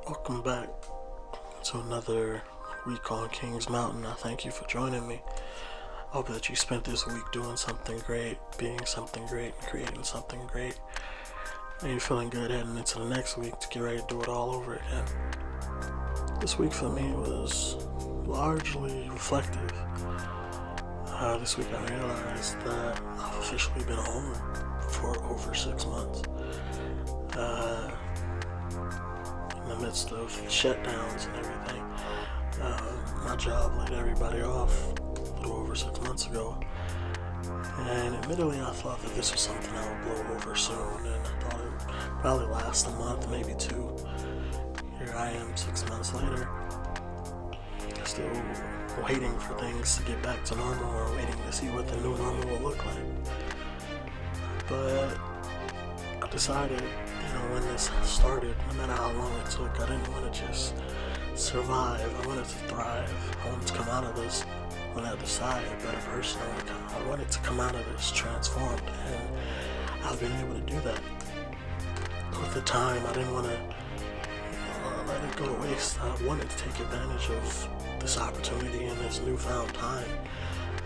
Welcome back to another week on King's Mountain. I thank you for joining me. I hope that you spent this week doing something great, being something great, and creating something great. And you're feeling good heading into the next week to get ready to do it all over again. This week for me was largely reflective. This week I realized that I've officially been home for over 6 months. In the midst of shutdowns and everything, my job laid everybody off a little over 6 months ago, and admittedly I thought that this was something I would blow over soon, and I thought it would probably last a month, maybe two. Here I am 6 months later, still waiting for things to get back to normal, or waiting to see what the new normal will look like. But I decided, when this started, no matter how long it took, I didn't want to just survive. I wanted to thrive. I wanted to come out of this on the other side a better person. I wanted to come out of this transformed, and I've been able to do that. With the time, I didn't want to let it go to waste. I wanted to take advantage of this opportunity and this newfound time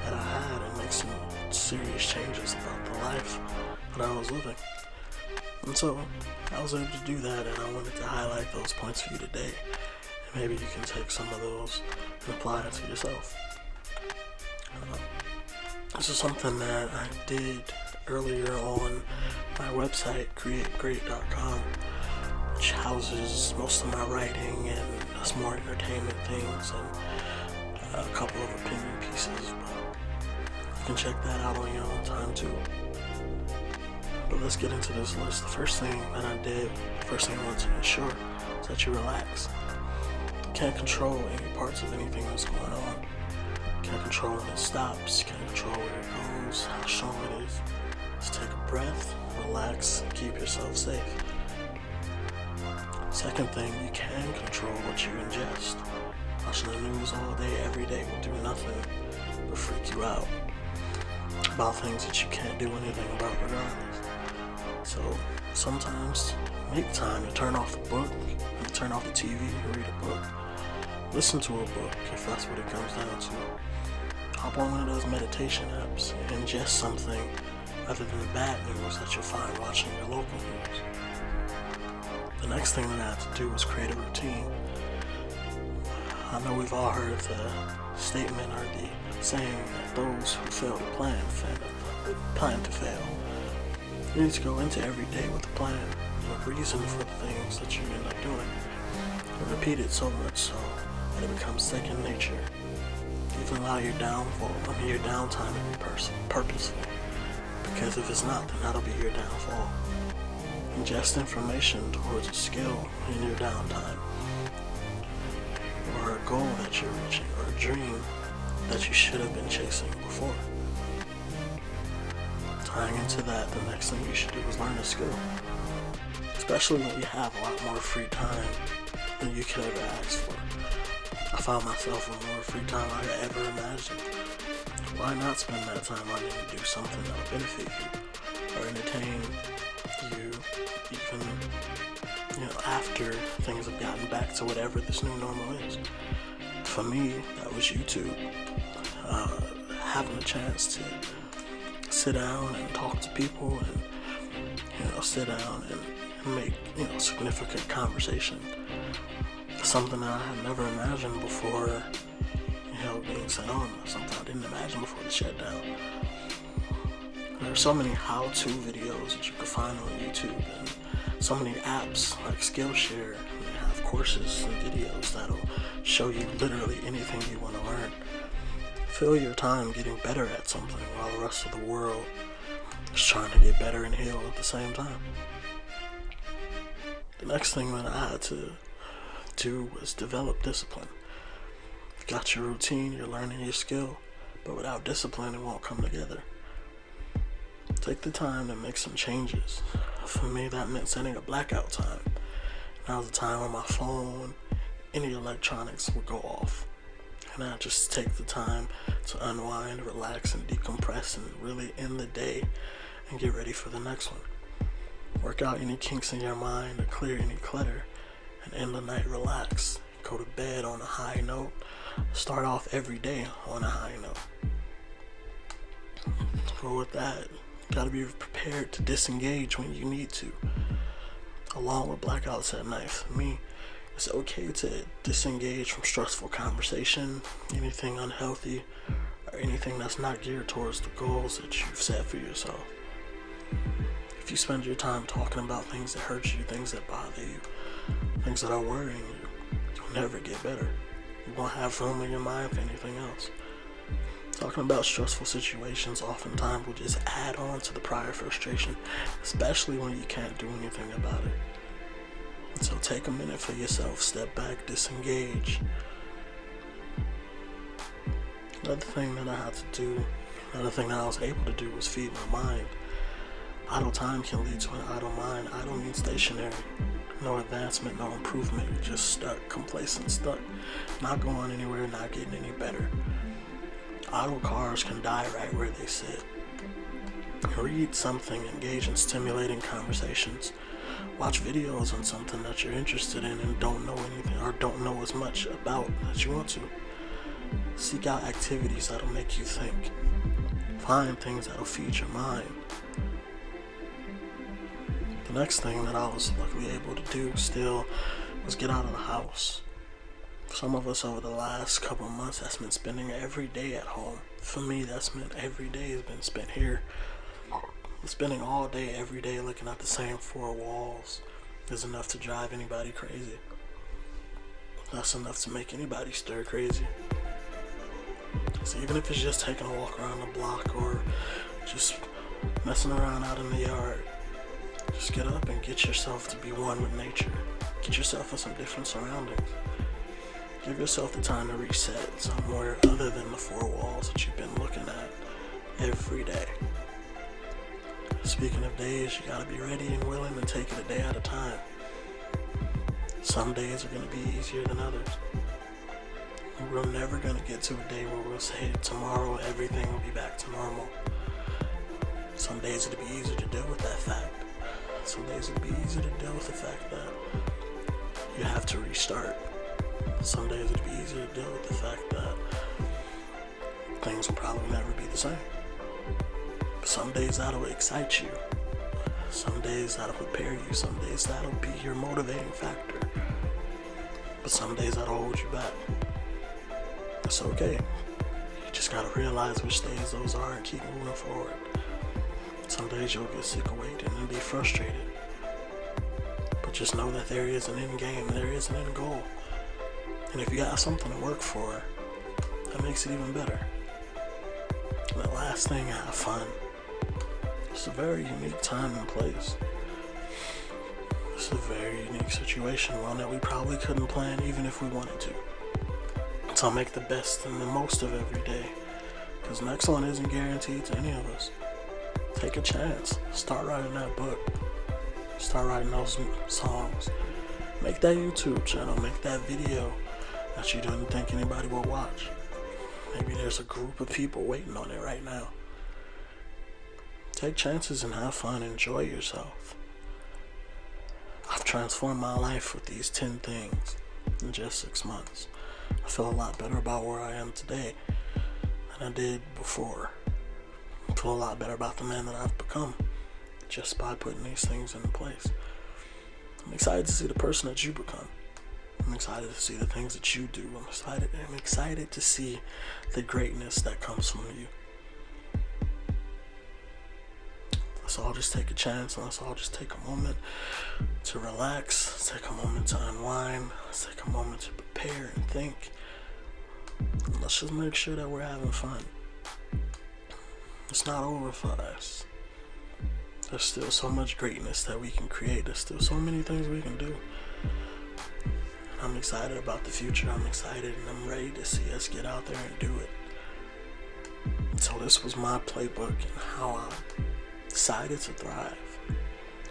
that I had and make some serious changes about the life that I was living. And so I was able to do that, and I wanted to highlight those points for you today. And maybe you can take some of those and apply it to yourself. This is something that I did earlier on my website, creategreat.com, which houses most of my writing and some more entertainment things and a couple of opinion pieces. But you can check that out on your own time too. But let's get into this list. The first thing that I did, first thing I want to ensure is that you relax. You can't control any parts of anything that's going on. You can't control when it stops. You can't control where it goes, how strong it is. Just take a breath, relax, and keep yourself safe. Second thing, you can control what you ingest. Watching the news all day, every day will do nothing but freak you out about things that you can't do anything about regardless. So sometimes make time to turn off the book, and turn off the TV and read a book. Listen to a book if that's what it comes down to. Hop on one of those meditation apps and ingest something other than the bad news that you'll find watching your local news. The next thing that I have to do is create a routine. I know we've all heard the statement or the saying that those who fail to plan to fail. You need to go into every day with a plan and a reason for the things that you end up doing. And repeat it so much so that it becomes second nature. You can allow your your downtime to be purposeful. Because if it's not, then that'll be your downfall. Ingest information towards a skill in your downtime, or a goal that you're reaching, or a dream that you should have been chasing before. Tying into that, the next thing you should do is learn a skill. Especially when you have a lot more free time than you could ever ask for. I found myself with more free time than I could ever imagine. Why not spend that time learning to do something that will benefit you or entertain you, even after things have gotten back to whatever this new normal is. For me, that was YouTube. Having a chance to sit down and talk to people and sit down and make significant conversation. Something that I had never imagined before being set on. Something I didn't imagine before the shutdown. There are so many how-to videos that you can find on YouTube, and so many apps like Skillshare. They have courses and videos that'll show you literally anything you want to learn. Fill your time getting better at something while the rest of the world is trying to get better and heal at the same time. The next thing that I had to do was develop discipline. You've got your routine, you're learning your skill, but without discipline, it won't come together. Take the time to make some changes. For me, that meant setting a blackout time. That was a time when my phone, any electronics would go off. And I just take the time to unwind, relax, and decompress, and really end the day and get ready for the next one. Work out any kinks in your mind to clear any clutter and end the night relaxed. Go to bed on a high note. Start off every day on a high note. So with that, you gotta be prepared to disengage when you need to. Along with blackouts at night, for me, it's okay to disengage from stressful conversation, anything unhealthy, or anything that's not geared towards the goals that you've set for yourself. If you spend your time talking about things that hurt you, things that bother you, things that are worrying you, you'll never get better. You won't have room in your mind for anything else. Talking about stressful situations oftentimes will just add on to the prior frustration, especially when you can't do anything about it. And so take a minute for yourself, step back, disengage. Another thing that I had to do, another thing that I was able to do was feed my mind. Idle time can lead to an idle mind. Idle means stationary. No advancement, no improvement. You're just stuck, complacent, stuck. Not going anywhere, not getting any better. Idle cars can die right where they sit. Read something, engage in stimulating conversations. Watch videos on something that you're interested in and don't know anything or don't know as much about that you want to. Seek out activities that'll make you think. Find things that'll feed your mind. The next thing that I was luckily able to do still was get out of the house. For some of us over the last couple of months, that's meant spending every day at home. For me, that's meant every day has been spent here. Spending all day, every day, looking at the same four walls is enough to drive anybody crazy. That's enough to make anybody stir crazy. So even if it's just taking a walk around the block or just messing around out in the yard, just get up and get yourself to be one with nature. Get yourself in some different surroundings. Give yourself the time to reset somewhere other than the four walls that you've been looking at every day. Speaking of days, you gotta be ready and willing to take it a day at a time. Some days are gonna be easier than others. We're never gonna get to a day where we'll say tomorrow everything will be back to normal. Some days it'll be easier to deal with that fact. Some days it'll be easier to deal with the fact that you have to restart. Some days it'll be easier to deal with the fact that things will probably never be the same. Some days that'll excite you. Some days that'll prepare you. Some days that'll be your motivating factor. But some days that'll hold you back. It's okay. You just gotta realize which days those are and keep moving forward. Some days you'll get sick of waiting and be frustrated. But just know that there is an end game, there is an end goal. And if you got something to work for, that makes it even better. And the last thing, have fun. It's a very unique time and place. It's a very unique situation, one that we probably couldn't plan even if we wanted to. So make the best and the most of every day, because next one isn't guaranteed to any of us. Take a chance. Start writing that book. Start writing those songs. Make that YouTube channel. Make that video that you didn't think anybody would watch. Maybe there's a group of people waiting on it right now. Take chances and have fun. Enjoy yourself. I've transformed my life with these 10 things in just 6 months. I feel a lot better about where I am today than I did before. I feel a lot better about the man that I've become just by putting these things into place. I'm excited to see the person that you become. I'm excited to see the things that you do. I'm excited to see the greatness that comes from you. Let's all just take a chance, and let's all just take a moment to relax. Let's take a moment to unwind. Let's take a moment to prepare and think. And let's just make sure that we're having fun. It's not over for us. There's still so much greatness that we can create. There's still so many things we can do. And I'm excited about the future. I'm excited and I'm ready to see us get out there and do it. So this was my playbook and how I decided to thrive.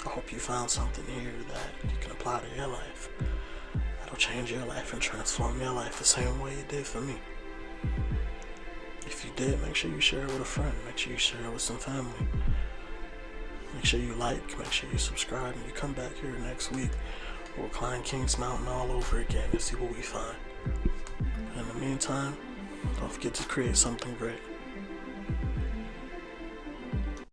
I hope you found something here that you can apply to your life. That'll change your life and transform your life the same way it did for me. If you did, make sure you share it with a friend. Make sure you share it with some family. Make sure you like, make sure you subscribe, and you come back here next week We'll climb King's Mountain all over again and see what we find. In the meantime, don't forget to create something great.